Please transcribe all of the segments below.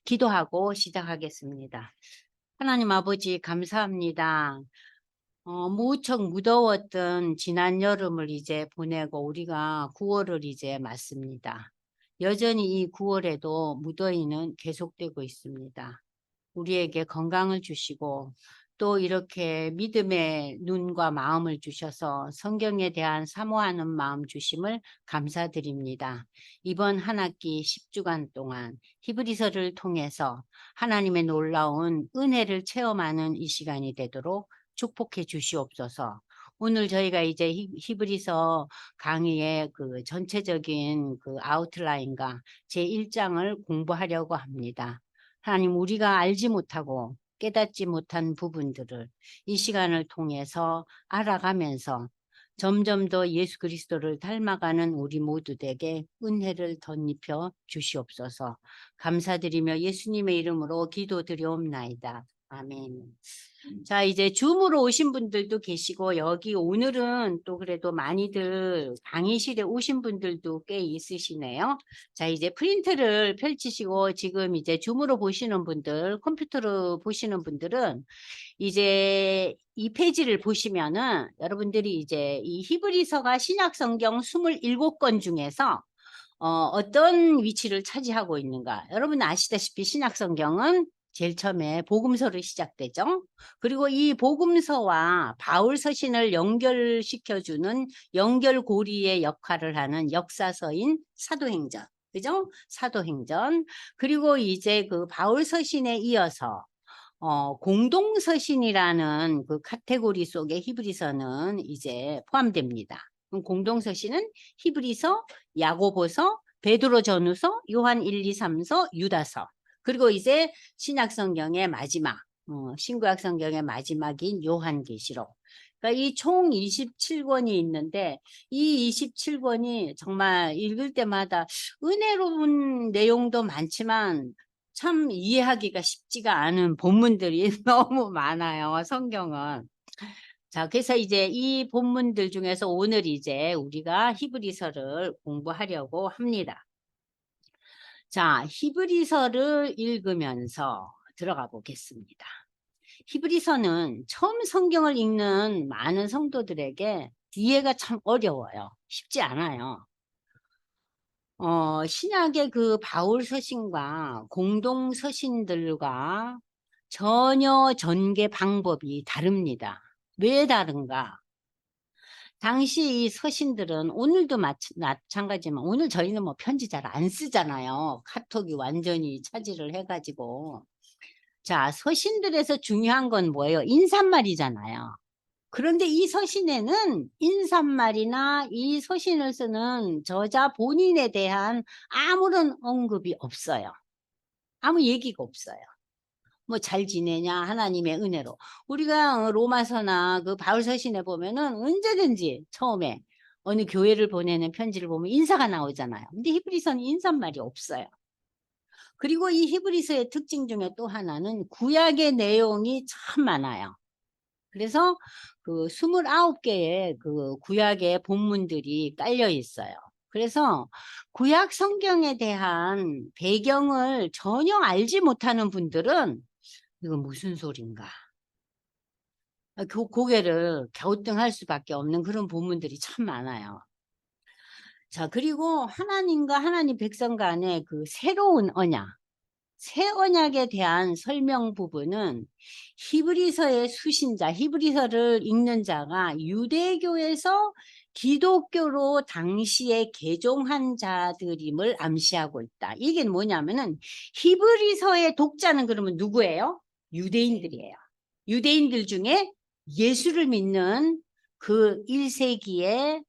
기도하고 시작하겠습니다. 하나님 아버지 감사합니다. 무척 무더웠던 지난 여름을 이제 보내고 우리가 9월을 이제 맞습니다. 여전히 이 9월에도 무더위는 계속되고 있습니다. 우리에게 건강을 주시고 또 이렇게 믿음의 눈과 마음을 주셔서 성경에 대한 사모하는 마음 주심을 감사드립니다. 이번 한 학기 10주간 동안 히브리서를 통해서 하나님의 놀라운 은혜를 체험하는 이 시간이 되도록 축복해 주시옵소서. 오늘 저희가 이제 히브리서 강의의 그 전체적인 그 아웃라인과 제1장을 공부하려고 합니다. 하나님, 우리가 알지 못하고 깨닫지 못한 부분들을 이 시간을 통해서 알아가면서 점점 더 예수 그리스도를 닮아가는 우리 모두에게 은혜를 덧입혀 주시옵소서. 감사드리며 예수님의 이름으로 기도드리옵나이다. 아멘. 자, 이제 줌으로 오신 분들도 계시고 여기 오늘은 또 그래도 많이들 강의실에 오신 분들도 꽤 있으시네요. 자, 이제 프린트를 펼치시고 지금 이제 줌으로 보시는 분들, 컴퓨터로 보시는 분들은 이제 이 페이지를 보시면은 여러분들이 이제 이 히브리서가 신약 성경 27권 중에서 어떤 위치를 차지하고 있는가. 여러분 아시다시피 신약 성경은 제일 처음에 복음서로 시작되죠. 그리고 이 복음서와 바울 서신을 연결시켜주는 연결고리의 역할을 하는 역사서인 사도행전. 그죠? 사도행전. 그리고 이제 그 바울 서신에 이어서 공동서신이라는 그 카테고리 속에 히브리서는 이제 포함됩니다. 그럼 공동서신은 히브리서, 야고보서, 베드로전후서, 요한 1, 2, 3서, 유다서. 그리고 이제 신약성경의 마지막, 신구약 성경의 마지막인 요한계시록. 그러니까 이 총 27권이 있는데 이 27권이 정말 읽을 때마다 은혜로운 내용도 많지만 참 이해하기가 쉽지가 않은 본문들이 너무 많아요, 성경은. 자, 그래서 이제 이 본문들 중에서 오늘 이제 우리가 히브리서를 공부하려고 합니다. 자, 히브리서를 읽으면서 들어가 보겠습니다. 히브리서는 처음 성경을 읽는 많은 성도들에게 이해가 참 어려워요. 쉽지 않아요. 신약의 그 바울 서신과 공동 서신들과 전혀 전개 방법이 다릅니다. 왜 다른가? 당시 이 서신들은 오늘도 마찬가지지만 오늘 저희는 뭐 편지 잘 안 쓰잖아요. 카톡이 완전히 차지를 해가지고. 자, 서신들에서 중요한 건 뭐예요? 인사말이잖아요. 그런데 이 서신에는 인사말이나 이 서신을 쓰는 저자 본인에 대한 아무런 언급이 없어요. 아무 얘기가 없어요. 뭐 잘 지내냐 하나님의 은혜로. 우리가 로마서나 그 바울 서신에 보면은 언제든지 처음에 어느 교회를 보내는 편지를 보면 인사가 나오잖아요. 근데 히브리서는 인사말이 없어요. 그리고 이 히브리서의 특징 중에 또 하나는 구약의 내용이 참 많아요. 그래서 그 29개의 그 구약의 본문들이 깔려 있어요. 그래서 구약 성경에 대한 배경을 전혀 알지 못하는 분들은 이거 무슨 소린가? 고개를 갸우뚱할 수밖에 없는 그런 본문들이 참 많아요. 자, 그리고 하나님과 하나님 백성 간의 그 새로운 언약, 새 언약에 대한 설명 부분은 히브리서의 수신자, 히브리서를 읽는 자가 유대교에서 기독교로 당시에 개종한 자들임을 암시하고 있다. 이게 뭐냐면은 히브리서의 독자는 그러면 누구예요? 유대인들이에요. 유대인들 중에 예수를 믿는 그 1세기의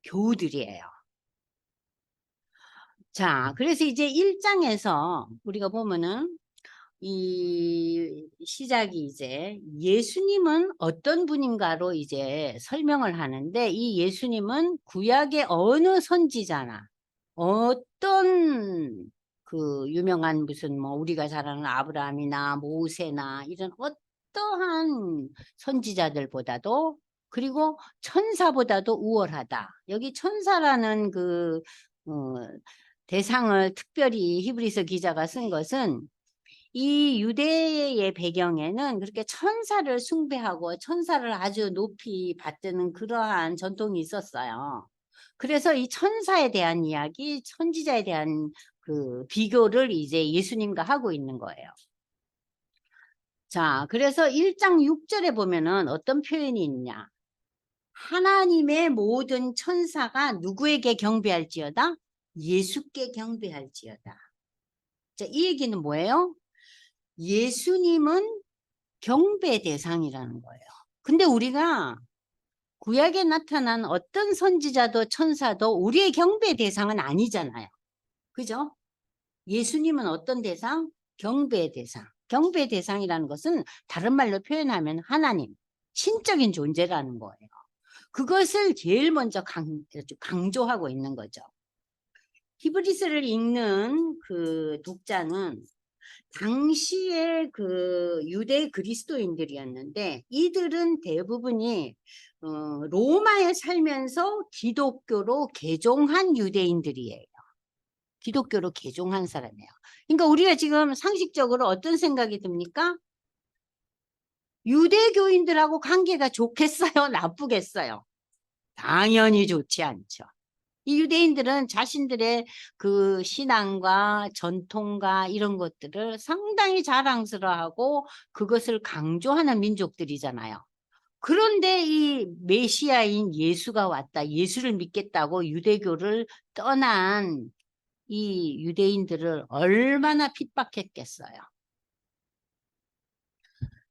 교우들이에요. 자, 그래서 이제 1장에서 우리가 보면은 이 시작이 이제 예수님은 어떤 분인가로 이제 설명을 하는데 이 예수님은 구약의 어느 선지자나 어떤 그 유명한 무슨 뭐 우리가 잘 아는 아브라함이나 모세나 이런 어떠한 선지자들보다도 그리고 천사보다도 우월하다. 여기 천사라는 그 어, 대상을 특별히 히브리서 기자가 쓴 것은 이 유대의 배경에는 그렇게 천사를 숭배하고 천사를 아주 높이 받드는 그러한 전통이 있었어요. 그래서 이 천사에 대한 이야기, 선지자에 대한 그 비교를 이제 예수님과 하고 있는 거예요. 자, 그래서 1장 6절에 보면은 어떤 표현이 있냐? 하나님의 모든 천사가 누구에게 경배할지어다? 예수께 경배할지어다. 자, 이 얘기는 뭐예요? 예수님은 경배 대상이라는 거예요. 근데 우리가 구약에 나타난 어떤 선지자도 천사도 우리의 경배 대상은 아니잖아요. 그죠? 예수님은 어떤 대상? 경배 대상. 경배 대상이라는 것은 다른 말로 표현하면 하나님, 신적인 존재라는 거예요. 그것을 제일 먼저 강조하고 있는 거죠. 히브리서를 읽는 그 독자는 당시에 그 유대 그리스도인들이었는데 이들은 대부분이 로마에 살면서 기독교로 개종한 유대인들이에요. 기독교로 개종한 사람이에요. 그러니까 우리가 지금 상식적으로 어떤 생각이 듭니까? 유대교인들하고 관계가 좋겠어요? 나쁘겠어요? 당연히 좋지 않죠. 이 유대인들은 자신들의 그 신앙과 전통과 이런 것들을 상당히 자랑스러워하고 그것을 강조하는 민족들이잖아요. 그런데 이 메시아인 예수가 왔다, 예수를 믿겠다고 유대교를 떠난 이 유대인들을 얼마나 핍박했겠어요.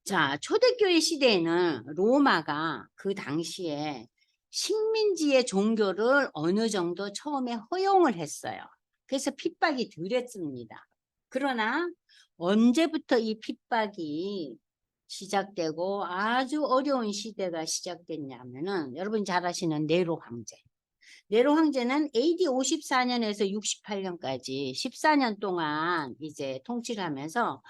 자, 초대교회 시대에는 로마가 그 당시에 식민지의 종교를 어느 정도 처음에 허용을 했어요. 그래서 핍박이 덜했습니다. 그러나 언제부터 이 핍박이 시작되고 아주 어려운 시대가 시작됐냐면은 여러분 잘 아시는 네로 황제. 네로 황제는 AD 54년에서 68년까지 14년 동안 이제 통치를 하면서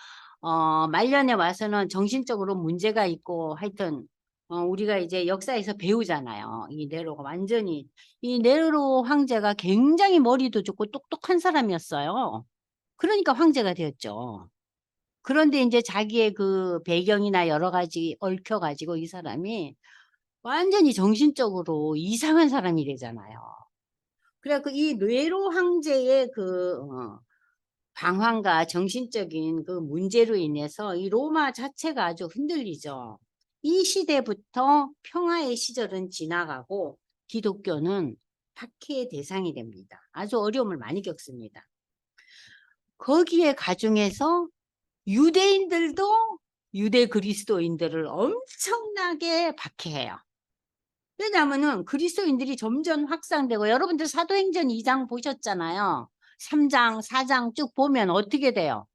말년에 와서는 정신적으로 문제가 있고 하여튼 우리가 이제 역사에서 배우잖아요. 이 네로가 완전히 이 네로 황제가 굉장히 머리도 좋고 똑똑한 사람이었어요. 그러니까 황제가 되었죠. 그런데 이제 자기의 그 배경이나 여러 가지 얽혀가지고 이 사람이 완전히 정신적으로 이상한 사람이 되잖아요. 그래갖고 이 뇌로 황제의 그 방황과 정신적인 그 문제로 인해서 이 로마 자체가 아주 흔들리죠. 이 시대부터 평화의 시절은 지나가고 기독교는 박해의 대상이 됩니다. 아주 어려움을 많이 겪습니다. 거기에 가중해서 유대인들도 유대 그리스도인들을 엄청나게 박해해요. 왜냐하면은 그리스도인들이 점점 확산되고 여러분들 사도행전 2장 보셨잖아요. 3장, 4장 쭉 보면 어떻게 돼요?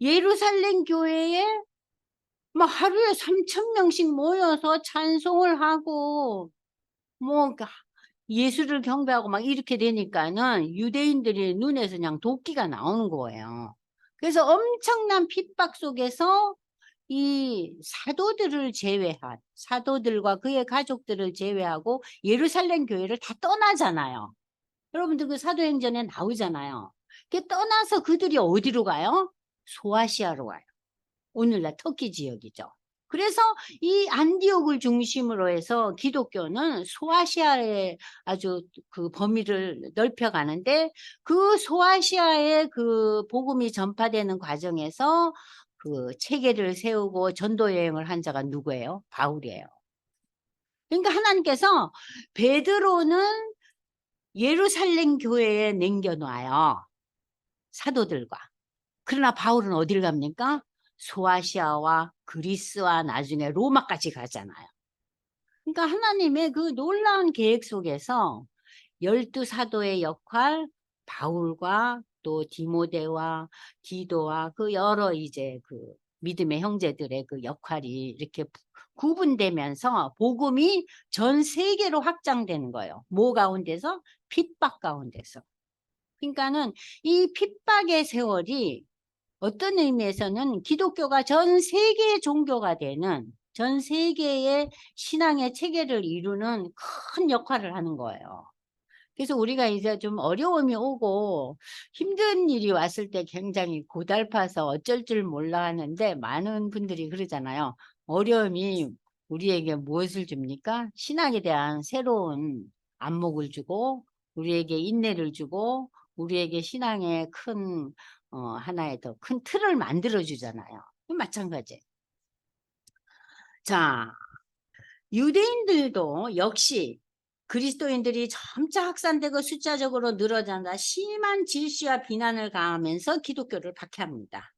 예루살렘 교회에 막 하루에 3,000명씩 모여서 찬송을 하고 뭐 예수를 경배하고 막 이렇게 되니까는 유대인들의 눈에서 그냥 도끼가 나오는 거예요. 그래서 엄청난 핍박 속에서 이 사도들을 제외한 사도들과 그의 가족들을 제외하고 예루살렘 교회를 다 떠나잖아요. 여러분들 그 사도행전에 나오잖아요. 떠나서 그들이 어디로 가요? 소아시아로 가요. 오늘날 터키 지역이죠. 그래서 이 안디옥을 중심으로 해서 기독교는 소아시아의 아주 그 범위를 넓혀가는데 그 소아시아의 그 복음이 전파되는 과정에서 그 체계를 세우고 전도 여행을 한 자가 누구예요? 바울이에요. 그러니까 하나님께서 베드로는 예루살렘 교회에 남겨놔요. 사도들과. 그러나 바울은 어딜 갑니까? 소아시아와 그리스와 나중에 로마까지 가잖아요. 그러니까 하나님의 그 놀라운 계획 속에서 12사도의 역할, 바울과 또 디모데와 디도와 그 여러 이제 그 믿음의 형제들의 그 역할이 이렇게 구분되면서 복음이 전 세계로 확장되는 거예요. 뭐 가운데서? 핍박 가운데서. 그러니까는 이 핍박의 세월이 어떤 의미에서는 기독교가 전 세계의 종교가 되는 전 세계의 신앙의 체계를 이루는 큰 역할을 하는 거예요. 그래서 우리가 이제 좀 어려움이 오고 힘든 일이 왔을 때 굉장히 고달파서 어쩔 줄 몰라 하는데 많은 분들이 그러잖아요. 어려움이 우리에게 무엇을 줍니까? 신앙에 대한 새로운 안목을 주고 우리에게 인내를 주고 우리에게 신앙의 큰 하나의 더 큰 틀을 만들어 주잖아요. 마찬가지. 자, 유대인들도 역시 그리스도인들이 점차 확산되고 숫자적으로 늘어난다 심한 질시와 비난을 가하면서 기독교를 박해합니다.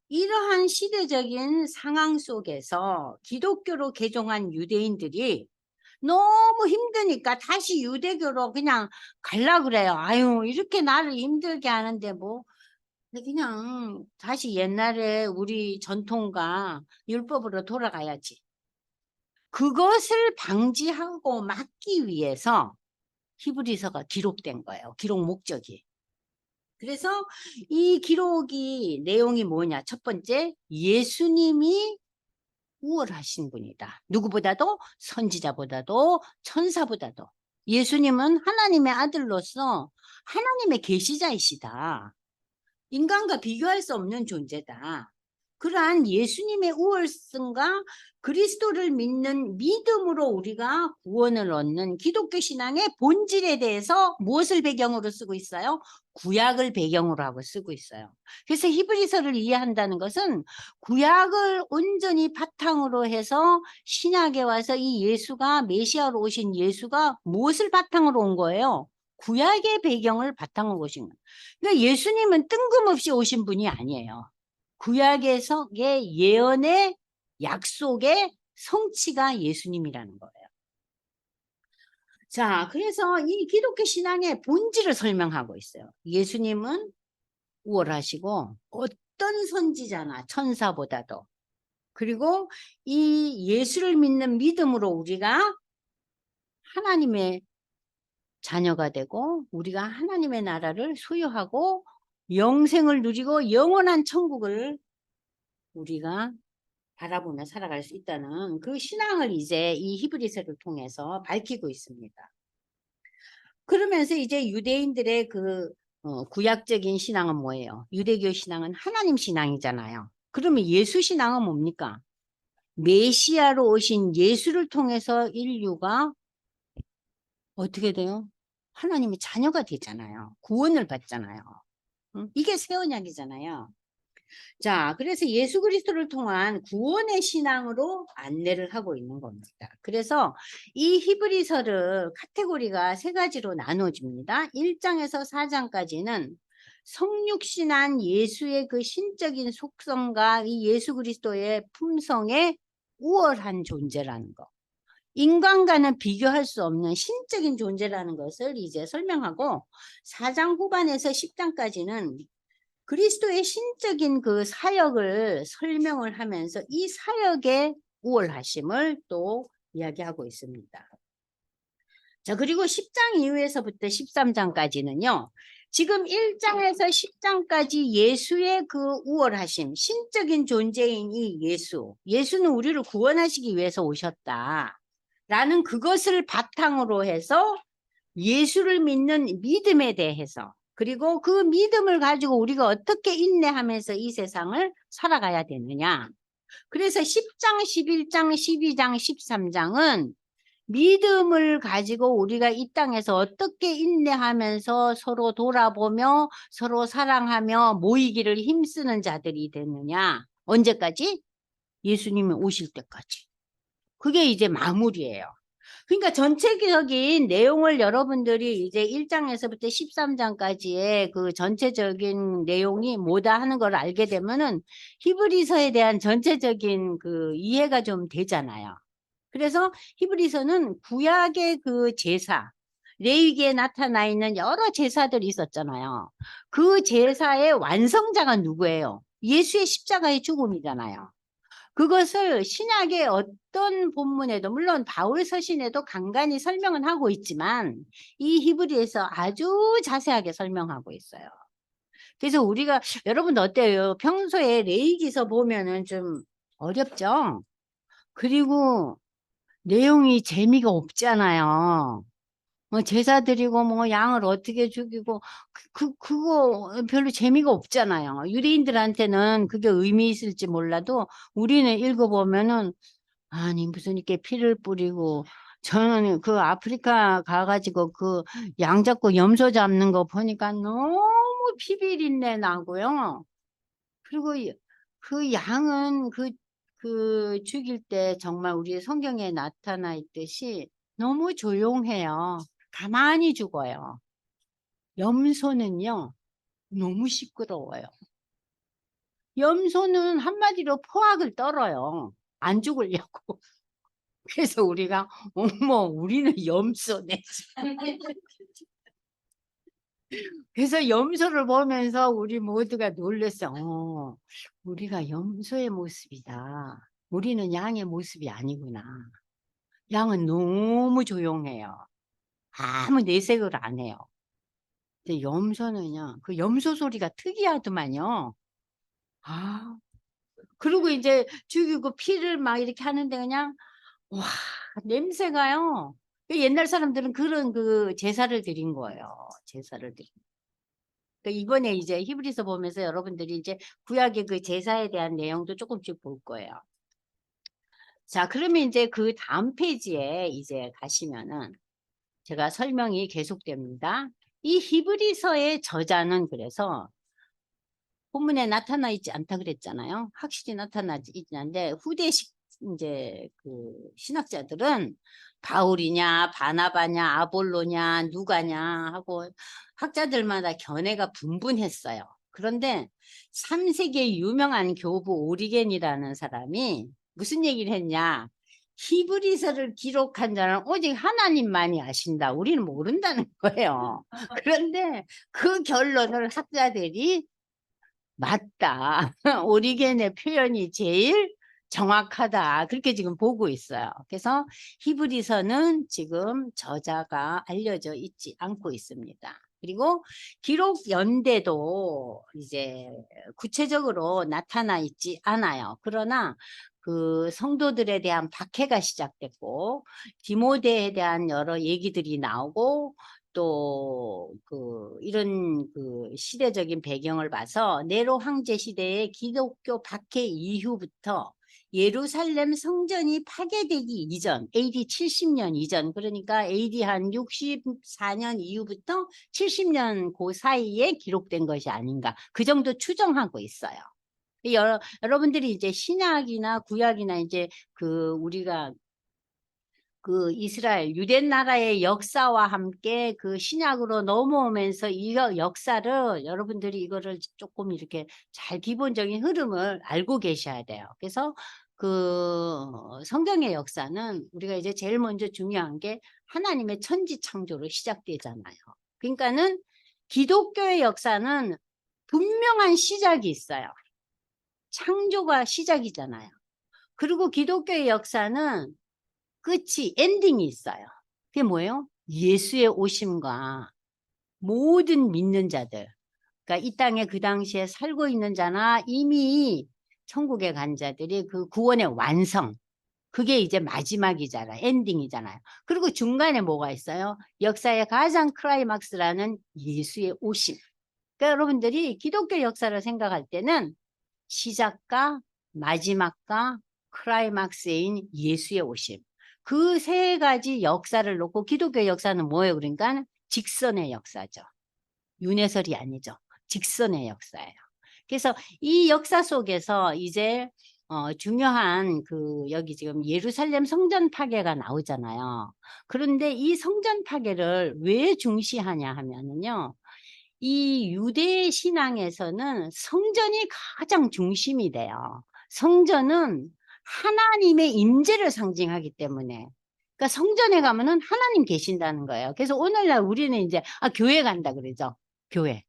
이러한 시대적인 상황 속에서 기독교로 개종한 유대인들이 너무 힘드니까 다시 유대교로 그냥 갈라 그래요. 아유, 이렇게 나를 힘들게 하는데 뭐 그냥 다시 옛날에 우리 전통과 율법으로 돌아가야지. 그것을 방지하고 막기 위해서 히브리서가 기록된 거예요. 기록 목적이. 그래서 이 기록이 내용이 뭐냐? 첫 번째, 예수님이 우월하신 분이다. 누구보다도 선지자보다도 천사보다도. 예수님은 하나님의 아들로서 하나님의 계시자이시다. 인간과 비교할 수 없는 존재다. 그러한 예수님의 우월성과 그리스도를 믿는 믿음으로 우리가 구원을 얻는 기독교 신앙의 본질에 대해서 무엇을 배경으로 쓰고 있어요? 구약을 배경으로 하고 쓰고 있어요. 그래서 히브리서를 이해한다는 것은 구약을 온전히 바탕으로 해서 신약에 와서 이 예수가 메시아로 오신 예수가 무엇을 바탕으로 온 거예요? 구약의 배경을 바탕으로 오신 거예요. 그러니까 예수님은 뜬금없이 오신 분이 아니에요. 구약에서의 예언의 약속의 성취가 예수님이라는 거예요. 자, 그래서 이 기독교 신앙의 본질을 설명하고 있어요. 예수님은 우월하시고 어떤 선지자나 천사보다도 그리고 이 예수를 믿는 믿음으로 우리가 하나님의 자녀가 되고 우리가 하나님의 나라를 소유하고 영생을 누리고 영원한 천국을 우리가 바라보며 살아갈 수 있다는 그 신앙을 이제 이 히브리서를 통해서 밝히고 있습니다. 그러면서 이제 유대인들의 그 구약적인 신앙은 뭐예요? 유대교 신앙은 하나님 신앙이잖아요. 그러면 예수 신앙은 뭡니까? 메시아로 오신 예수를 통해서 인류가 어떻게 돼요? 하나님의 자녀가 되잖아요. 구원을 받잖아요. 이게 새 언약이잖아요. 자, 그래서 예수 그리스도를 통한 구원의 신앙으로 안내를 하고 있는 겁니다. 그래서 이 히브리서를 카테고리가 세 가지로 나눠집니다. 1장에서 4장까지는 성육신한 예수의 그 신적인 속성과 이 예수 그리스도의 품성의 우월한 존재라는 거. 인간과는 비교할 수 없는 신적인 존재라는 것을 이제 설명하고 4장 후반에서 10장까지는 그리스도의 신적인 그 사역을 설명을 하면서 이 사역의 우월하심을 또 이야기하고 있습니다. 자, 그리고 10장 이후에서부터 13장까지는요. 지금 1장에서 10장까지 예수의 그 우월하심, 신적인 존재인 이 예수. 예수는 우리를 구원하시기 위해서 오셨다. 라는 그것을 바탕으로 해서 예수를 믿는 믿음에 대해서 그리고 그 믿음을 가지고 우리가 어떻게 인내하면서 이 세상을 살아가야 되느냐. 그래서 10장, 11장, 12장, 13장은 믿음을 가지고 우리가 이 땅에서 어떻게 인내하면서 서로 돌아보며 서로 사랑하며 모이기를 힘쓰는 자들이 되느냐. 언제까지? 예수님이 오실 때까지. 그게 이제 마무리예요. 그러니까 전체적인 내용을 여러분들이 이제 1장에서부터 13장까지의 그 전체적인 내용이 뭐다 하는 걸 알게 되면은 히브리서에 대한 전체적인 그 이해가 좀 되잖아요. 그래서 히브리서는 구약의 그 제사, 레위기에 나타나 있는 여러 제사들이 있었잖아요. 그 제사의 완성자가 누구예요? 예수의 십자가의 죽음이잖아요. 그것을 신약의 어떤 본문에도 물론 바울 서신에도 간간히 설명은 하고 있지만 이 히브리에서 아주 자세하게 설명하고 있어요. 그래서 우리가 여러분 어때요? 평소에 레위기서 보면은 좀 어렵죠? 그리고 내용이 재미가 없잖아요. 제사 드리고 뭐 양을 어떻게 죽이고 그거 별로 재미가 없잖아요. 유대인들한테는 그게 의미 있을지 몰라도 우리는 읽어보면은 아니 무슨 이렇게 피를 뿌리고 저는 그 아프리카 가가지고 그 양 잡고 염소 잡는 거 보니까 너무 피비린내 나고요. 그리고 그 양은 그 죽일 때 정말 우리 성경에 나타나 있듯이 너무 조용해요. 가만히 죽어요. 염소는요, 너무 시끄러워요. 염소는 한마디로 포악을 떨어요. 안 죽으려고. 그래서 우리가, 어머, 우리는 염소네. 그래서 염소를 보면서 우리 모두가 놀랐어요. 우리가 염소의 모습이다. 우리는 양의 모습이 아니구나. 양은 너무 조용해요. 아무 내색을 안 해요. 근데 염소는요, 그 염소 소리가 특이하더만요. 아, 그리고 이제 죽이고 피를 막 이렇게 하는데 그냥, 와, 냄새가요. 그 옛날 사람들은 그런 그 제사를 드린 거예요. 제사를 드린. 그러니까 이번에 이제 히브리서 보면서 여러분들이 이제 구약의 그 제사에 대한 내용도 조금씩 볼 거예요. 자, 그러면 이제 그 다음 페이지에 이제 가시면은 제가 설명이 계속됩니다. 이 히브리서의 저자는 그래서 본문에 나타나 있지 않다 그랬잖아요. 확실히 나타나지 있는데 후대식 이제 그 신학자들은 바울이냐 바나바냐 아볼로냐 누가냐 하고 학자들마다 견해가 분분했어요. 그런데 3세기의 유명한 교부 오리겐이라는 사람이 무슨 얘기를 했냐? 히브리서를 기록한 자는 오직 하나님만이 아신다. 우리는 모른다는 거예요. 그런데 그 결론을 학자들이 맞다. 오리겐의 표현이 제일 정확하다. 그렇게 지금 보고 있어요. 그래서 히브리서는 지금 저자가 알려져 있지 않고 있습니다. 그리고 기록 연대도 이제 구체적으로 나타나 있지 않아요. 그러나 그 성도들에 대한 박해가 시작됐고 디모데에 대한 여러 얘기들이 나오고 또 이런 그 시대적인 배경을 봐서 네로 황제 시대의 기독교 박해 이후부터 예루살렘 성전이 파괴되기 이전, AD 70년 이전, 그러니까 AD 한 64년 이후부터 70년 그 사이에 기록된 것이 아닌가. 그 정도 추정하고 있어요. 여러분들이 이제 신약이나 구약이나 이제 우리가 그 이스라엘 유대 나라의 역사와 함께 그 신약으로 넘어오면서 이 역사를 여러분들이 이거를 조금 이렇게 잘 기본적인 흐름을 알고 계셔야 돼요. 그래서 그 성경의 역사는 우리가 이제 제일 먼저 중요한 게 하나님의 천지 창조로 시작되잖아요. 그러니까는 기독교의 역사는 분명한 시작이 있어요. 창조가 시작이잖아요. 그리고 기독교의 역사는 끝이 엔딩이 있어요. 그게 뭐예요? 예수의 오심과 모든 믿는 자들, 그러니까 이 땅에 그 당시에 살고 있는 자나 이미 천국에 간 자들이 그 구원의 완성, 그게 이제 마지막이잖아요. 엔딩이잖아요. 그리고 중간에 뭐가 있어요? 역사의 가장 클라이막스라는 예수의 오심. 그러니까 여러분들이 기독교 역사를 생각할 때는 시작과 마지막과 클라이막스인 예수의 오심. 그 세 가지 역사를 놓고 기독교 역사는 뭐예요? 그러니까 직선의 역사죠. 윤회설이 아니죠. 직선의 역사예요. 그래서 이 역사 속에서 이제 중요한 여기 지금 예루살렘 성전 파괴가 나오잖아요. 그런데 이 성전 파괴를 왜 중시하냐 하면은요. 이 유대 신앙에서는 성전이 가장 중심이 돼요. 성전은 하나님의 임재를 상징하기 때문에. 그러니까 성전에 가면은 하나님 계신다는 거예요. 그래서 오늘날 우리는 이제 교회 간다 그러죠. 교회.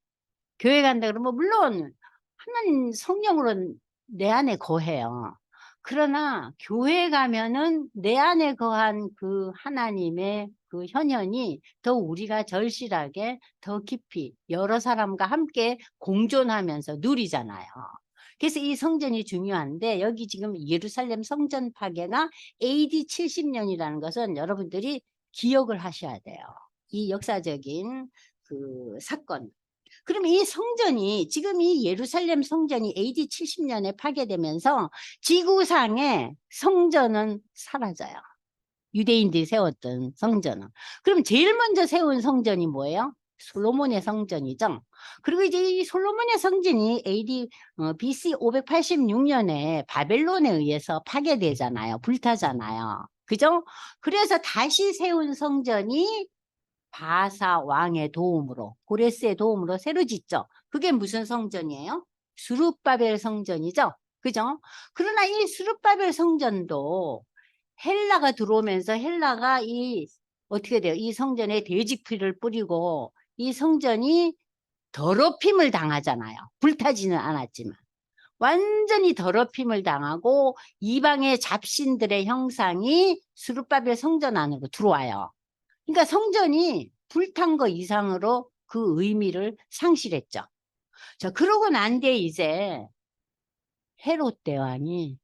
교회 간다 그러면 물론 하나님 성령으로 내 안에 거해요. 그러나 교회 가면은 내 안에 거한 그 하나님의 그 현현이 더 우리가 절실하게 더 깊이 여러 사람과 함께 공존하면서 누리잖아요. 그래서 이 성전이 중요한데 여기 지금 예루살렘 성전 파괴가 AD 70년이라는 것은 여러분들이 기억을 하셔야 돼요. 이 역사적인 그 사건. 그럼 이 성전이 지금 이 예루살렘 성전이 AD 70년에 파괴되면서 지구상의 성전은 사라져요. 유대인들이 세웠던 성전은. 그럼 제일 먼저 세운 성전이 뭐예요? 솔로몬의 성전이죠. 그리고 이제 이 솔로몬의 성전이 AD BC 586년에 바벨론에 의해서 파괴되잖아요. 불타잖아요. 그죠? 그래서 다시 세운 성전이 바사 왕의 도움으로, 고레스의 도움으로 새로 짓죠. 그게 무슨 성전이에요? 수룹바벨 성전이죠. 그죠? 그러나 이 수룹바벨 성전도 헬라가 들어오면서 헬라가 어떻게 돼요? 이 성전에 돼지피를 뿌리고 이 성전이 더럽힘을 당하잖아요. 불타지는 않았지만. 완전히 더럽힘을 당하고 이방의 잡신들의 형상이 수룹바벨 성전 안으로 들어와요. 그러니까 성전이 불탄 거 이상으로 그 의미를 상실했죠. 자, 그러고 난 뒤에 이제 헤롯 대왕이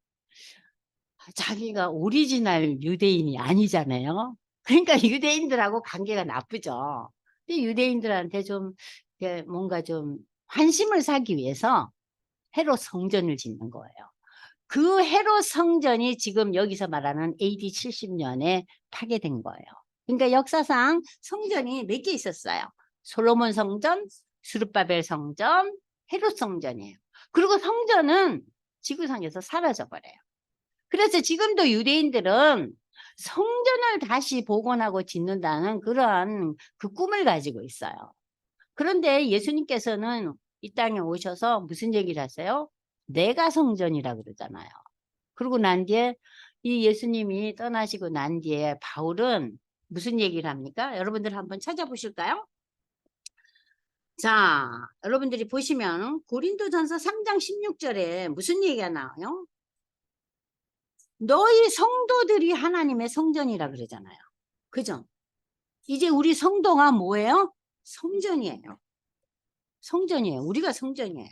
자기가 오리지널 유대인이 아니잖아요. 그러니까 유대인들하고 관계가 나쁘죠. 근데 유대인들한테 좀 뭔가 좀 환심을 사기 위해서 헤롯 성전을 짓는 거예요. 그 헤롯 성전이 지금 여기서 말하는 AD 70년에 파괴된 거예요. 그러니까 역사상 성전이 몇 개 있었어요. 솔로몬 성전, 수룹바벨 성전, 헤롯 성전이에요. 그리고 성전은 지구상에서 사라져 버려요. 그래서 지금도 유대인들은 성전을 다시 복원하고 짓는다는 그러한 그 꿈을 가지고 있어요. 그런데 예수님께서는 이 땅에 오셔서 무슨 얘기를 하세요? 내가 성전이라 그러잖아요. 그러고 난 뒤에 이 예수님이 떠나시고 난 뒤에 바울은 무슨 얘기를 합니까? 여러분들 한번 찾아보실까요? 자, 여러분들이 보시면 고린도전서 3장 16절에 무슨 얘기가 나와요? 너희 성도들이 하나님의 성전이라 그러잖아요. 그죠? 이제 우리 성도가 뭐예요? 성전이에요. 성전이에요. 우리가 성전이에요.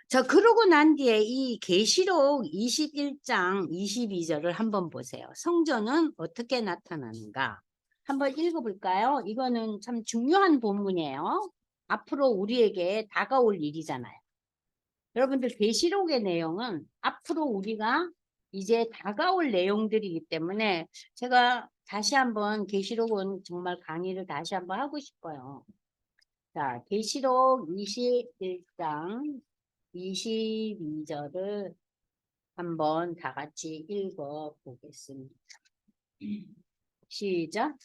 자, 그러고 난 뒤에 이 계시록 21장 22절을 한번 보세요. 성전은 어떻게 나타나는가? 한번 읽어볼까요? 이거는 참 중요한 본문이에요. 앞으로 우리에게 다가올 일이잖아요. 여러분들 계시록의 내용은 앞으로 우리가 이제 다가올 내용들이기 때문에 제가 다시 한번 계시록은 정말 강의를 다시 한번 하고 싶어요. 자, 계시록 21장 22절을 한번 다 같이 읽어 보겠습니다. 시작.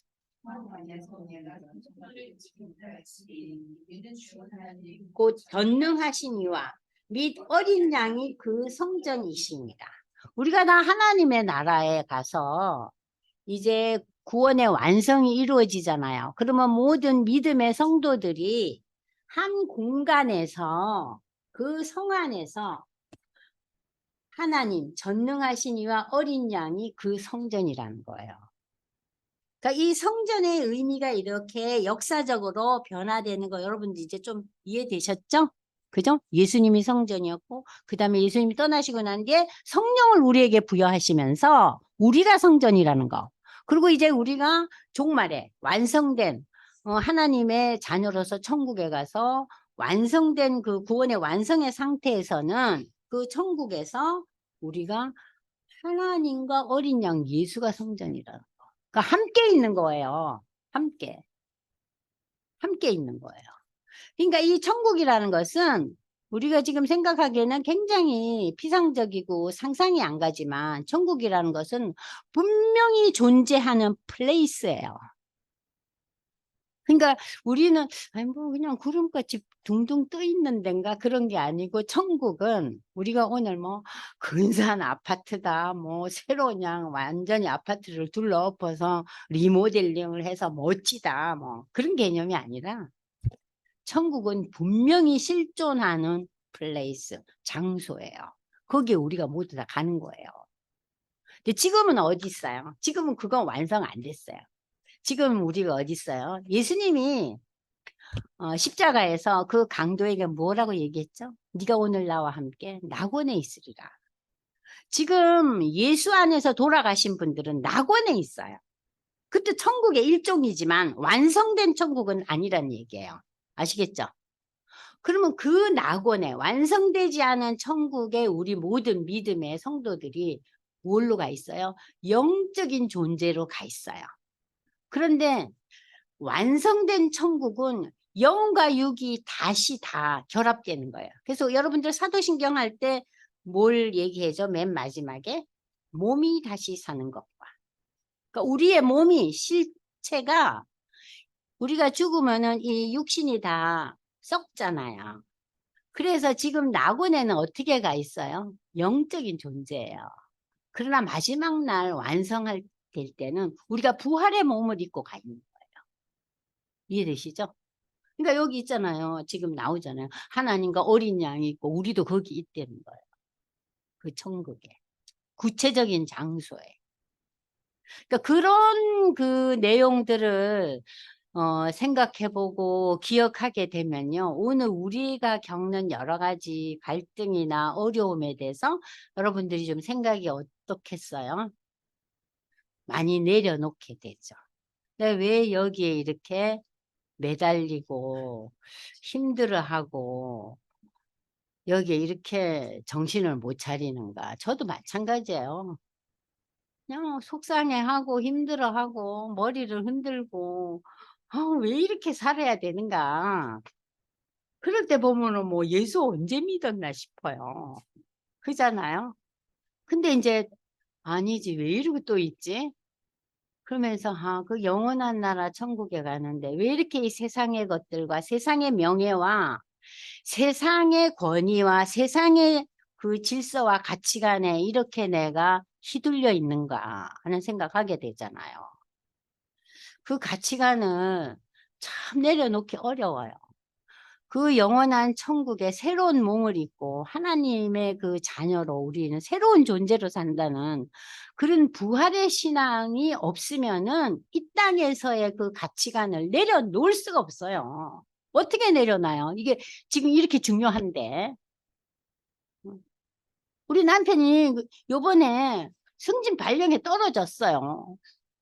곧 전능하신 이와 및 어린 양이 그 성전이십니다. 우리가 다 하나님의 나라에 가서 이제 구원의 완성이 이루어지잖아요. 그러면 모든 믿음의 성도들이 한 공간에서 그 성 안에서 하나님 전능하신 이와 어린 양이 그 성전이라는 거예요. 그러니까 이 성전의 의미가 이렇게 역사적으로 변화되는 거 여러분들 이제 좀 이해되셨죠? 그죠? 예수님이 성전이었고 그 다음에 예수님이 떠나시고 난 뒤에 성령을 우리에게 부여하시면서 우리가 성전이라는 거. 그리고 이제 우리가 종말에 완성된 하나님의 자녀로서 천국에 가서 완성된 그 구원의 완성의 상태에서는 그 천국에서 우리가 하나님과 어린 양 예수가 성전이라는 거. 그러니까 함께 있는 거예요. 함께. 함께 있는 거예요. 그러니까 이 천국이라는 것은 우리가 지금 생각하기에는 굉장히 피상적이고 상상이 안 가지만 천국이라는 것은 분명히 존재하는 플레이스예요. 그러니까 우리는 아니 뭐 그냥 구름같이 둥둥 떠 있는 데인가 그런 게 아니고 천국은 우리가 오늘 뭐 근사한 아파트다 뭐 새로 그냥 완전히 아파트를 둘러엎어서 리모델링을 해서 멋지다 뭐 그런 개념이 아니라 천국은 분명히 실존하는 플레이스 장소예요. 거기에 우리가 모두 다 가는 거예요. 근데 지금은 어디 있어요? 지금은 그건 완성 안 됐어요. 지금 우리가 어디 있어요? 예수님이 십자가에서 그 강도에게 뭐라고 얘기했죠? 네가 오늘 나와 함께 낙원에 있으리라. 지금 예수 안에서 돌아가신 분들은 낙원에 있어요. 그것도 천국의 일종이지만 완성된 천국은 아니란 얘기예요. 아시겠죠? 그러면 그 낙원에 완성되지 않은 천국에 우리 모든 믿음의 성도들이 뭘로 가 있어요? 영적인 존재로 가 있어요. 그런데 완성된 천국은 영과 육이 다시 다 결합되는 거예요. 그래서 여러분들 사도신경 할 때 뭘 얘기해줘? 맨 마지막에 몸이 다시 사는 것과. 그러니까 우리의 몸이 실체가 우리가 죽으면은 이 육신이 다 썩잖아요. 그래서 지금 낙원에는 어떻게 가 있어요? 영적인 존재예요. 그러나 마지막 날 완성할 될 때는 우리가 부활의 몸을 입고 가 있는 거예요. 이해되시죠? 그러니까 여기 있잖아요. 지금 나오잖아요. 하나님과 어린 양이 있고 우리도 거기 있다는 거예요. 그 천국에. 구체적인 장소에. 그러니까 그런 그 내용들을 생각해보고 기억하게 되면요. 오늘 우리가 겪는 여러 가지 갈등이나 어려움에 대해서 여러분들이 좀 생각이 어떻겠어요? 많이 내려놓게 되죠. 근데 왜 여기에 이렇게 매달리고 힘들어하고 여기에 이렇게 정신을 못 차리는가? 저도 마찬가지예요. 그냥 속상해하고 힘들어하고 머리를 흔들고 왜 이렇게 살아야 되는가? 그럴 때 보면은 뭐 예수 언제 믿었나 싶어요. 그잖아요. 근데 이제 아니지 왜 이러고 또 있지? 그러면서 그 영원한 나라 천국에 가는데 왜 이렇게 이 세상의 것들과 세상의 명예와 세상의 권위와 세상의 그 질서와 가치관에 이렇게 내가 휘둘려 있는가 하는 생각하게 되잖아요. 그 가치관을 참 내려놓기 어려워요. 그 영원한 천국에 새로운 몸을 입고 하나님의 그 자녀로 우리는 새로운 존재로 산다는 그런 부활의 신앙이 없으면은 이 땅에서의 그 가치관을 내려놓을 수가 없어요. 어떻게 내려놔요? 이게 지금 이렇게 중요한데. 우리 남편이 요번에 승진 발령에 떨어졌어요.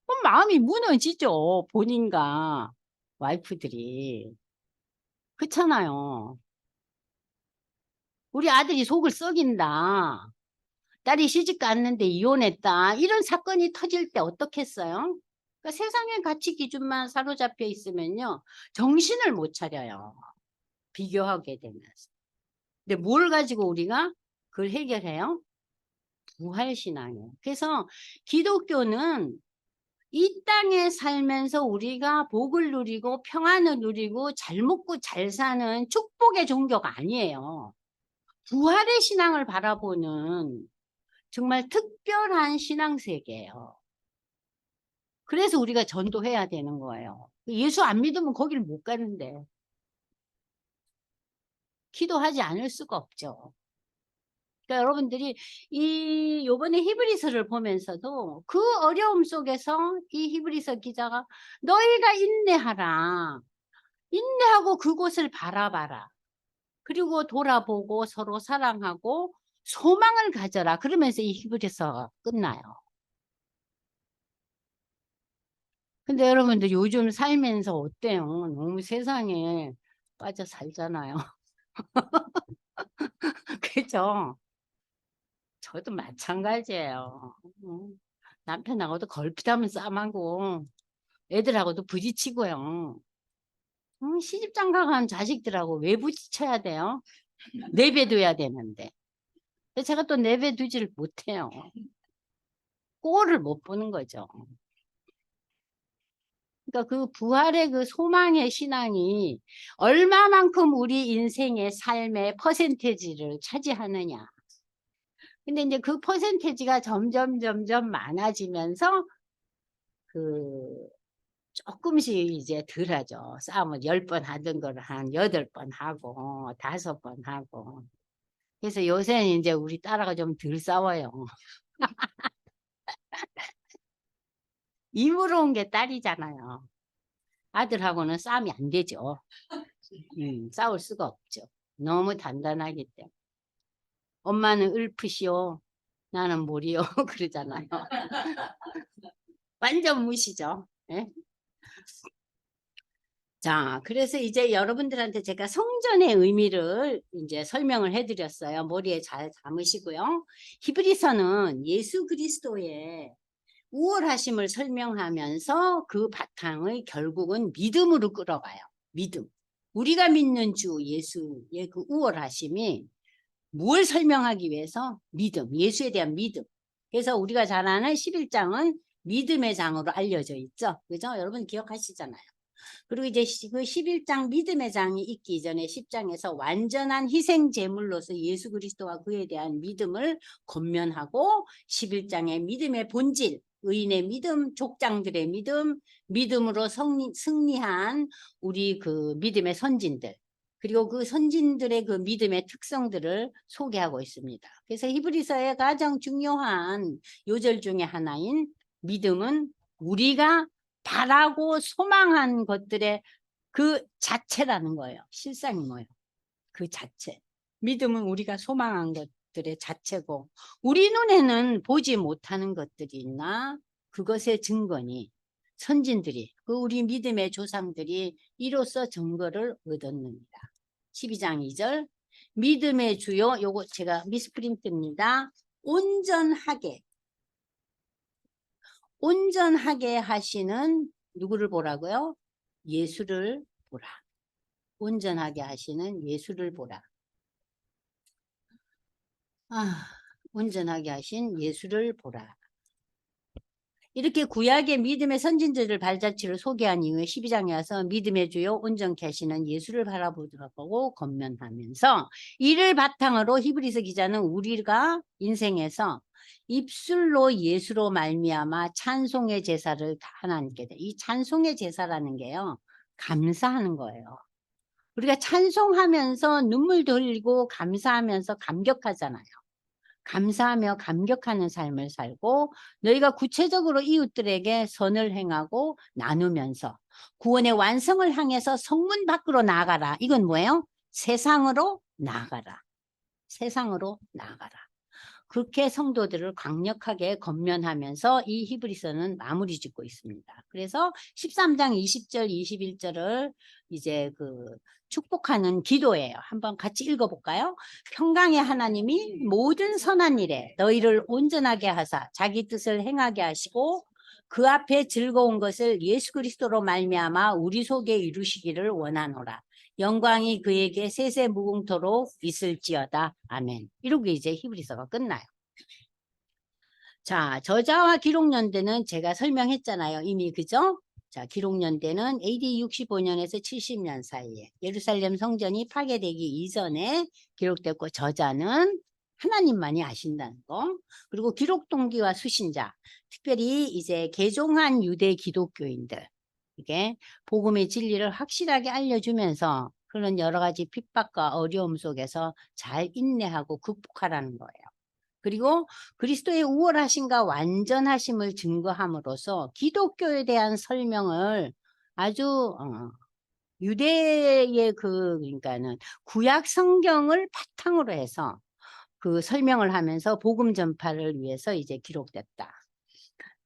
그럼 마음이 무너지죠. 본인과 와이프들이. 그렇잖아요. 우리 아들이 속을 썩인다. 딸이 시집 갔는데 이혼했다. 이런 사건이 터질 때 어떻겠어요? 그러니까 세상의 가치 기준만 사로잡혀 있으면요. 정신을 못 차려요. 비교하게 되면서. 근데 뭘 가지고 우리가 그걸 해결해요? 부활신앙이에요. 그래서 기독교는 이 땅에 살면서 우리가 복을 누리고 평안을 누리고 잘 먹고 잘 사는 축복의 종교가 아니에요. 부활의 신앙을 바라보는 정말 특별한 신앙세계예요. 그래서 우리가 전도해야 되는 거예요. 예수 안 믿으면 거기를 못 가는데 기도하지 않을 수가 없죠. 그러니까 여러분들이 이 요번에 히브리서를 보면서도 그 어려움 속에서 이 히브리서 기자가 너희가 인내하라. 인내하고 그곳을 바라봐라. 그리고 돌아보고 서로 사랑하고 소망을 가져라. 그러면서 이 히브리서가 끝나요. 근데 여러분들 요즘 살면서 어때요? 너무 세상에 빠져 살잖아요. 그죠? 저도 마찬가지예요. 남편하고도 걸핏하면 싸움하고 애들하고도 부딪히고요. 시집장가 간 자식들하고 왜 부딪혀야 돼요? 내배둬야 되는데. 근데 제가 또 내배두지를 못해요. 꼴을 못 보는 거죠. 그러니까 그 부활의 그 소망의 신앙이 얼마만큼 우리 인생의 삶의 퍼센테이지를 차지하느냐. 근데 이제 그 퍼센테이지가 점점 많아지면서 그 조금씩 이제 덜 하죠. 싸움을 10번 하던 걸 한 8번 하고 5번 하고. 그래서 요새는 이제 우리 딸하고 좀 덜 싸워요. 입으로 온 게 딸이잖아요. 아들하고는 싸움이 안 되죠. 싸울 수가 없죠. 너무 단단하기 때문에. 엄마는 을풋이요. 나는 몰이요. 그러잖아요. 완전 무시죠. 예? 자, 그래서 이제 여러분들한테 제가 성전의 의미를 이제 설명을 해드렸어요. 머리에 잘 담으시고요. 히브리서는 예수 그리스도의 우월하심을 설명하면서 그 바탕의 결국은 믿음으로 끌어가요. 믿음. 우리가 믿는 주 예수의 그 우월하심이 뭘 설명하기 위해서? 믿음. 예수에 대한 믿음. 그래서 우리가 잘 아는 11장은 믿음의 장으로 알려져 있죠. 그죠? 여러분 기억하시잖아요. 그리고 이제 그 11장 믿음의 장이 있기 이전에 10장에서 완전한 희생 제물로서 예수 그리스도와 그에 대한 믿음을 권면하고 11장의 믿음의 본질, 의인의 믿음, 족장들의 믿음, 믿음으로 승리한 우리 그 믿음의 선진들, 그리고 그 선진들의 그 믿음의 특성들을 소개하고 있습니다. 그래서 히브리서의 가장 중요한 요절 중에 하나인 믿음은 우리가 바라고 소망한 것들의 그 자체라는 거예요. 실상이 뭐예요? 그 자체. 믿음은 우리가 소망한 것들의 자체고 우리 눈에는 보지 못하는 것들이 있나 그것의 증거니 선진들이 그 우리 믿음의 조상들이 이로써 증거를 얻었느니라. 12장 2절 믿음의 주요 요거 제가 미스프린트입니다. 온전하게 하시는 누구를 보라고요? 예수를 보라. 온전하게 하시는 예수를 보라. 온전하게 하신 예수를 보라. 이렇게 구약의 믿음의 선진들을 발자취를 소개한 이후에 12장에 와서 믿음의 주요 온전케 하시는 예수를 바라보더라고 권면하면서 이를 바탕으로 히브리서 기자는 우리가 인생에서 입술로 예수로 말미암아 찬송의 제사를 하나님께 이 찬송의 제사라는 게요. 감사하는 거예요. 우리가 찬송하면서 눈물도 흘리고 감사하면서 감격하잖아요. 감사하며 감격하는 삶을 살고 너희가 구체적으로 이웃들에게 선을 행하고 나누면서 구원의 완성을 향해서 성문 밖으로 나아가라. 이건 뭐예요? 세상으로 나아가라. 세상으로 나아가라. 그렇게 성도들을 강력하게 권면하면서 이 히브리서는 마무리 짓고 있습니다. 그래서 13장 20절 21절을 이제 그 축복하는 기도예요. 한번 같이 읽어볼까요? 평강의 하나님이 모든 선한 일에 너희를 온전하게 하사 자기 뜻을 행하게 하시고 그 앞에 즐거운 것을 예수 그리스도로 말미암아 우리 속에 이루시기를 원하노라. 영광이 그에게 세세 무궁토록 있을지어다. 아멘. 이렇게 이제 히브리서가 끝나요. 자, 저자와 기록연대는 제가 설명했잖아요. 이미 그죠? 자, 기록연대는 AD 65년에서 70년 사이에 예루살렘 성전이 파괴되기 이전에 기록됐고 저자는 하나님만이 아신다는 거. 그리고 기록 동기와 수신자, 특별히 이제 개종한 유대 기독교인들 이게 복음의 진리를 확실하게 알려주면서 그런 여러 가지 핍박과 어려움 속에서 잘 인내하고 극복하라는 거예요. 그리고 그리스도의 우월하심과 완전하심을 증거함으로써 기독교에 대한 설명을 아주 유대의 그러니까는 구약 성경을 바탕으로 해서 그 설명을 하면서 복음 전파를 위해서 이제 기록됐다.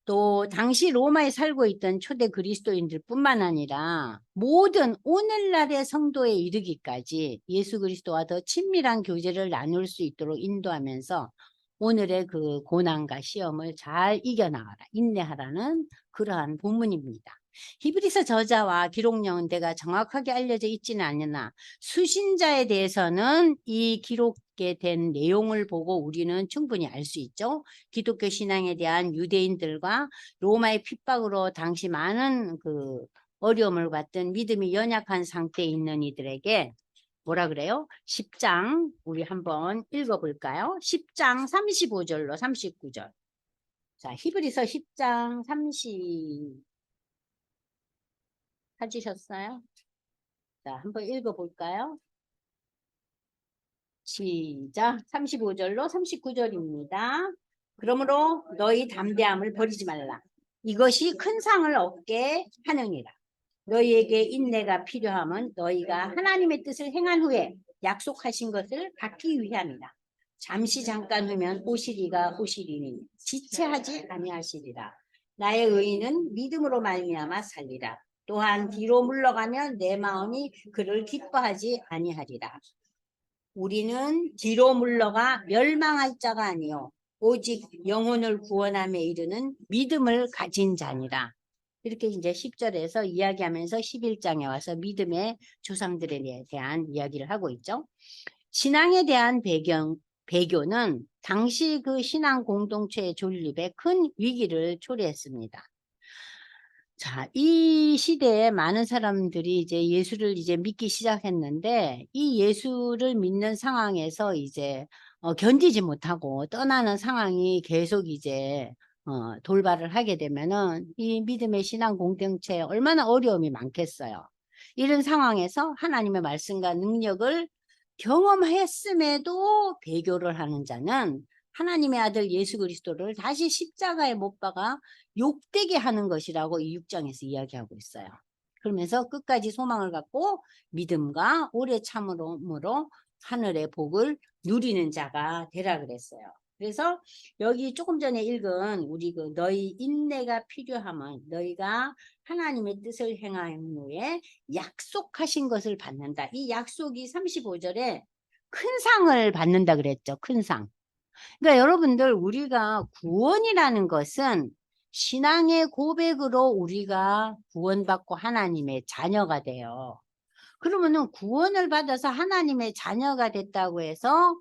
또 당시 로마에 살고 있던 초대 그리스도인들 뿐만 아니라 모든 오늘날의 성도에 이르기까지 예수 그리스도와 더 친밀한 교제를 나눌 수 있도록 인도하면서 오늘의 그 고난과 시험을 잘 이겨나가라, 인내하라는 그러한 본문입니다. 히브리서 저자와 기록연대가 정확하게 알려져 있지는 않으나 수신자에 대해서는 이 기록에 된 내용을 보고 우리는 충분히 알 수 있죠. 기독교 신앙에 대한 유대인들과 로마의 핍박으로 당시 많은 그 어려움을 받던 믿음이 연약한 상태에 있는 이들에게 뭐라 그래요? 10장 우리 한번 읽어볼까요? 10장 35절로 39절. 자, 히브리서 10장 30 찾으셨어요? 자, 한번 읽어볼까요? 시작. 35절로 39절입니다. 그러므로 너희 담대함을 버리지 말라. 이것이 큰 상을 얻게 하느니라. 너희에게 인내가 필요함은 너희가 하나님의 뜻을 행한 후에 약속하신 것을 받기 위함이다. 잠시 잠깐 후면 오시리가 오시리니 지체하지 아니하시리라. 나의 의인은 믿음으로 말미암아 살리라. 또한 뒤로 물러가면 내 마음이 그를 기뻐하지 아니하리라. 우리는 뒤로 물러가 멸망할 자가 아니요 오직 영혼을 구원함에 이르는 믿음을 가진 자니라. 이렇게 이제 10절에서 이야기하면서 11장에 와서 믿음의 조상들에 대한 이야기를 하고 있죠. 신앙에 대한 배교는 당시 그 신앙 공동체의 존립에 큰 위기를 초래했습니다. 자, 이 시대에 많은 사람들이 이제 예수를 이제 믿기 시작했는데, 이 예수를 믿는 상황에서 이제 견디지 못하고 떠나는 상황이 계속 이제 돌발을 하게 되면은 이 믿음의 신앙 공동체에 얼마나 어려움이 많겠어요. 이런 상황에서 하나님의 말씀과 능력을 경험했음에도 배교를 하는 자는 하나님의 아들 예수 그리스도를 다시 십자가에 못 박아 욕되게 하는 것이라고 이 6장에서 이야기하고 있어요. 그러면서 끝까지 소망을 갖고 믿음과 오래 참음으로 하늘의 복을 누리는 자가 되라 그랬어요. 그래서 여기 조금 전에 읽은 우리 그 너희 인내가 필요하면 너희가 하나님의 뜻을 행한 후에 약속하신 것을 받는다. 이 약속이 35절에 큰 상을 받는다 그랬죠. 큰 상. 그러니까 여러분들 우리가 구원이라는 것은 신앙의 고백으로 우리가 구원받고 하나님의 자녀가 돼요. 그러면은 구원을 받아서 하나님의 자녀가 됐다고 해서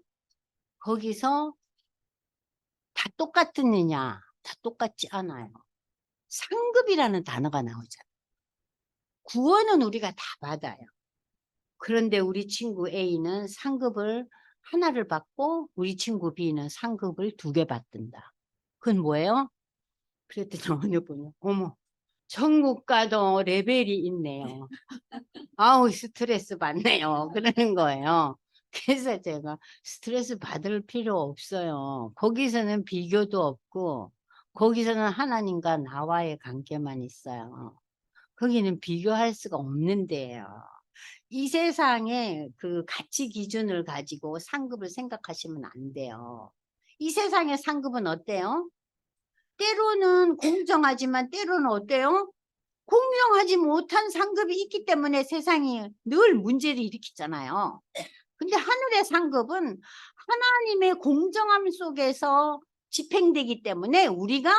거기서 다 똑같느냐? 다 똑같지 않아요. 상급이라는 단어가 나오잖아요. 구원은 우리가 다 받아요. 그런데 우리 친구 A는 상급을 하나를 받고 우리 친구 B는 상급을 2개 받든다. 그건 뭐예요? 그랬더니 어느 분이 어머 천국 가도 레벨이 있네요. 아우 스트레스 받네요. 그러는 거예요. 그래서 제가 스트레스 받을 필요 없어요. 거기서는 비교도 없고 거기서는 하나님과 나와의 관계만 있어요. 거기는 비교할 수가 없는 데예요. 이 세상에 그 가치 기준을 가지고 상급을 생각하시면 안 돼요. 이 세상의 상급은 어때요? 때로는 공정하지만 때로는 어때요? 공정하지 못한 상급이 있기 때문에 세상이 늘 문제를 일으키잖아요. 근데 하늘의 상급은 하나님의 공정함 속에서 집행되기 때문에 우리가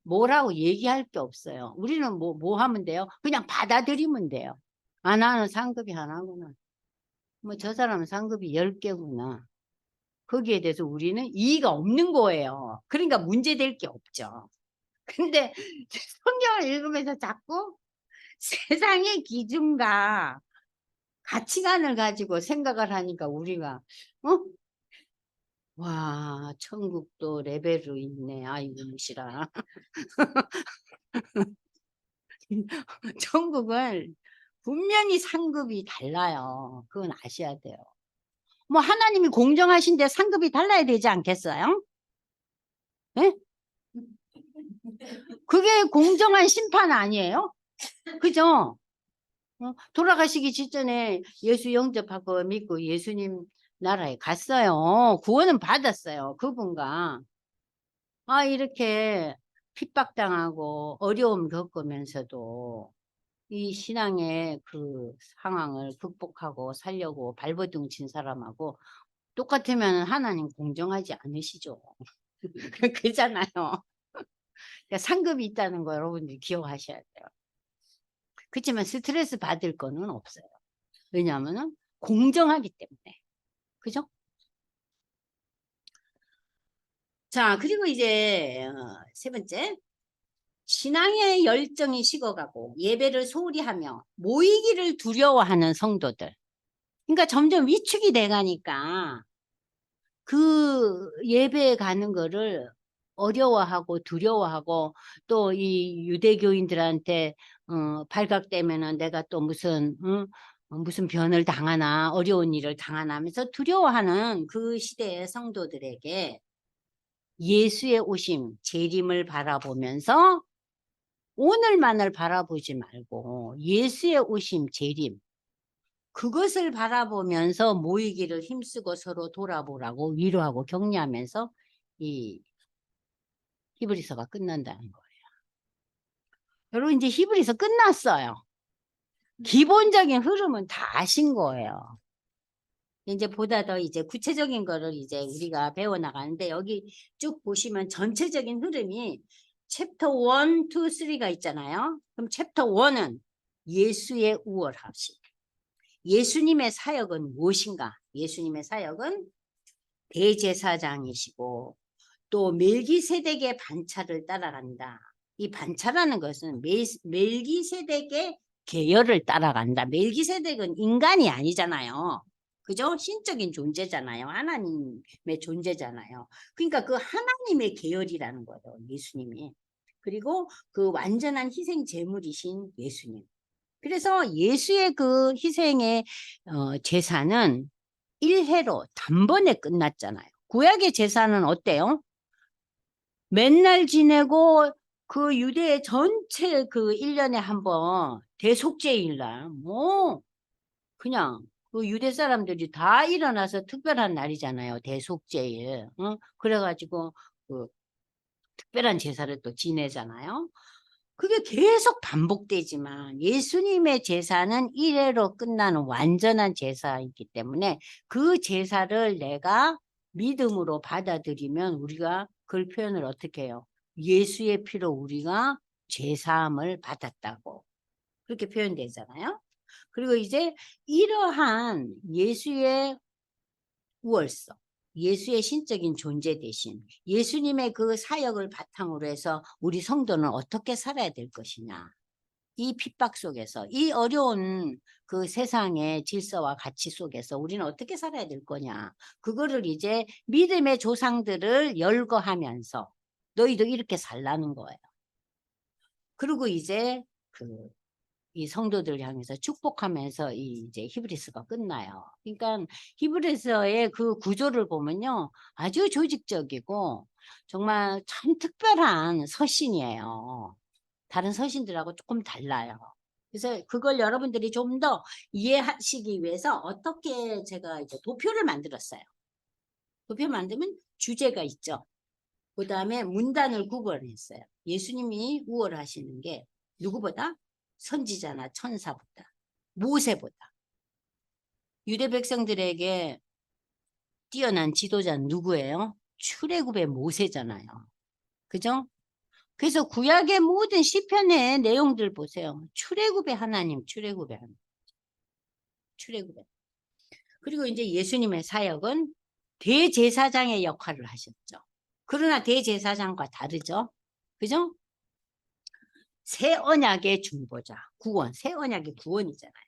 뭐라고 얘기할 게 없어요. 우리는 뭐 하면 돼요? 그냥 받아들이면 돼요. 아, 나는 상급이 하나구나. 뭐 저 사람은 상급이 10개구나. 거기에 대해서 우리는 이의가 없는 거예요. 그러니까 문제될 게 없죠. 근데 성경을 읽으면서 자꾸 세상의 기준과 가치관을 가지고 생각을 하니까 우리가 와 천국도 레벨로 있네. 아이고 무시라. 천국은 분명히 상급이 달라요. 그건 아셔야 돼요. 뭐 하나님이 공정하신데 상급이 달라야 되지 않겠어요? 예? 그게 공정한 심판 아니에요? 그죠? 돌아가시기 직전에 예수 영접하고 믿고 예수님 나라에 갔어요. 구원은 받았어요. 그분과. 아, 이렇게 핍박당하고 어려움 겪으면서도 이 신앙의 그 상황을 극복하고 살려고 발버둥 친 사람하고 똑같으면 하나님 공정하지 않으시죠. 그잖아요. 그러니까 상급이 있다는 거 여러분들이 기억하셔야 돼요. 그렇지만 스트레스 받을 거는 없어요. 왜냐하면 공정하기 때문에. 그죠? 자, 그리고 이제 세 번째. 신앙의 열정이 식어가고 예배를 소홀히 하며 모이기를 두려워하는 성도들. 그러니까 점점 위축이 돼가니까 그 예배에 가는 거를 어려워하고 두려워하고 또 이 유대교인들한테 발각되면은 내가 또 무슨 변을 당하나 어려운 일을 당하나 하면서 두려워하는 그 시대의 성도들에게 예수의 오심, 재림을 바라보면서 오늘만을 바라보지 말고 예수의 오심, 재림 그것을 바라보면서 모이기를 힘쓰고 서로 돌아보라고 위로하고 격려하면서 이 히브리서가 끝난다는 거예요. 여러분 이제 히브리서 끝났어요. 기본적인 흐름은 다 아신 거예요. 이제 보다 더 이제 구체적인 거를 이제 우리가 배워 나가는데 여기 쭉 보시면 전체적인 흐름이 챕터 1, 2, 3가 있잖아요. 그럼 챕터 1은 예수의 우월하심. 예수님의 사역은 무엇인가? 예수님의 사역은 대제사장이시고 또 멜기세덱의 반차를 따라간다. 이 반차라는 것은 멜기세덱의 계열을 따라간다. 멜기세덱은 인간이 아니잖아요. 그죠? 신적인 존재잖아요. 하나님의 존재잖아요. 그러니까 그 하나님의 계열이라는 거예요. 예수님이. 그리고 그 완전한 희생 제물이신 예수님. 그래서 예수의 그 희생의 제사는 1회로 단번에 끝났잖아요. 구약의 제사는 어때요? 맨날 지내고 그 유대 전체 그 1년에 한 번 대속죄일날 뭐 그냥 그 유대 사람들이 다 일어나서 특별한 날이잖아요. 대속죄일. 그래가지고 그 특별한 제사를 또 지내잖아요. 그게 계속 반복되지만 예수님의 제사는 1회로 끝나는 완전한 제사이기 때문에 그 제사를 내가 믿음으로 받아들이면 우리가 그걸 표현을 어떻게 해요? 예수의 피로 우리가 죄사함을 받았다고 그렇게 표현되잖아요. 그리고 이제 이러한 예수의 우월성, 예수의 신적인 존재 대신 예수님의 그 사역을 바탕으로 해서 우리 성도는 어떻게 살아야 될 것이냐. 이 핍박 속에서 이 어려운 그 세상의 질서와 가치 속에서 우리는 어떻게 살아야 될 거냐. 그거를 이제 믿음의 조상들을 열거하면서 너희도 이렇게 살라는 거예요. 그리고 이제 이 성도들 향해서 축복하면서 이제 히브리서가 끝나요. 그러니까 히브리서의 그 구조를 보면요. 아주 조직적이고 정말 참 특별한 서신이에요. 다른 서신들하고 조금 달라요. 그래서 그걸 여러분들이 좀 더 이해하시기 위해서 어떻게 제가 이제 도표를 만들었어요. 도표 만들면 주제가 있죠. 그 다음에 문단을 구분했어요. 예수님이 우월하시는 게 누구보다? 선지자나 천사보다, 모세보다. 유대 백성들에게 뛰어난 지도자는 누구예요? 출애굽의 모세잖아요. 그죠? 그래서 구약의 모든 시편의 내용들 보세요. 출애굽의 하나님, 출애굽의 하나님. 출애굽의. 그리고 이제 예수님의 사역은 대제사장의 역할을 하셨죠. 그러나 대제사장과 다르죠. 그죠? 새 언약의 중보자, 구원, 새 언약의 구원이잖아요.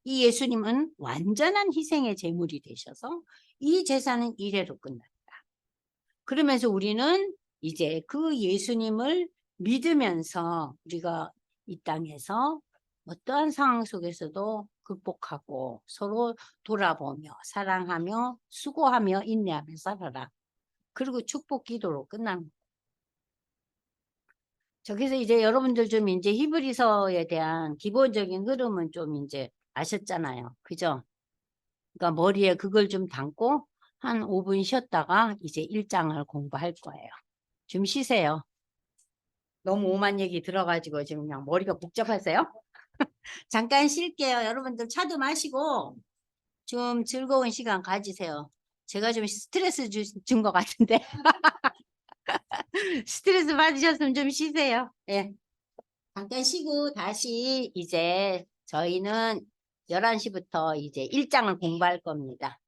이 예수님은 완전한 희생의 제물이 되셔서 이 제사는 1회로 끝난다. 그러면서 우리는 이제 그 예수님을 믿으면서 우리가 이 땅에서 어떠한 상황 속에서도 극복하고 서로 돌아보며 사랑하며 수고하며 인내하며 살아라. 그리고 축복 기도로 끝나는 거예요. 저기서 이제 여러분들 좀 이제 히브리서에 대한 기본적인 흐름은 좀 이제 아셨잖아요. 그죠? 그러니까 머리에 그걸 좀 담고 한 5분 쉬었다가 이제 1장을 공부할 거예요. 좀 쉬세요. 너무 오만 얘기 들어가지고 지금 그냥 머리가 복잡하세요? 잠깐 쉴게요. 여러분들 차도 마시고 좀 즐거운 시간 가지세요. 제가 좀 스트레스 준 것 같은데. 스트레스 받으셨으면 좀 쉬세요. 예. 잠깐 쉬고 다시 이제 저희는 11시부터 이제 1장을 공부할 겁니다.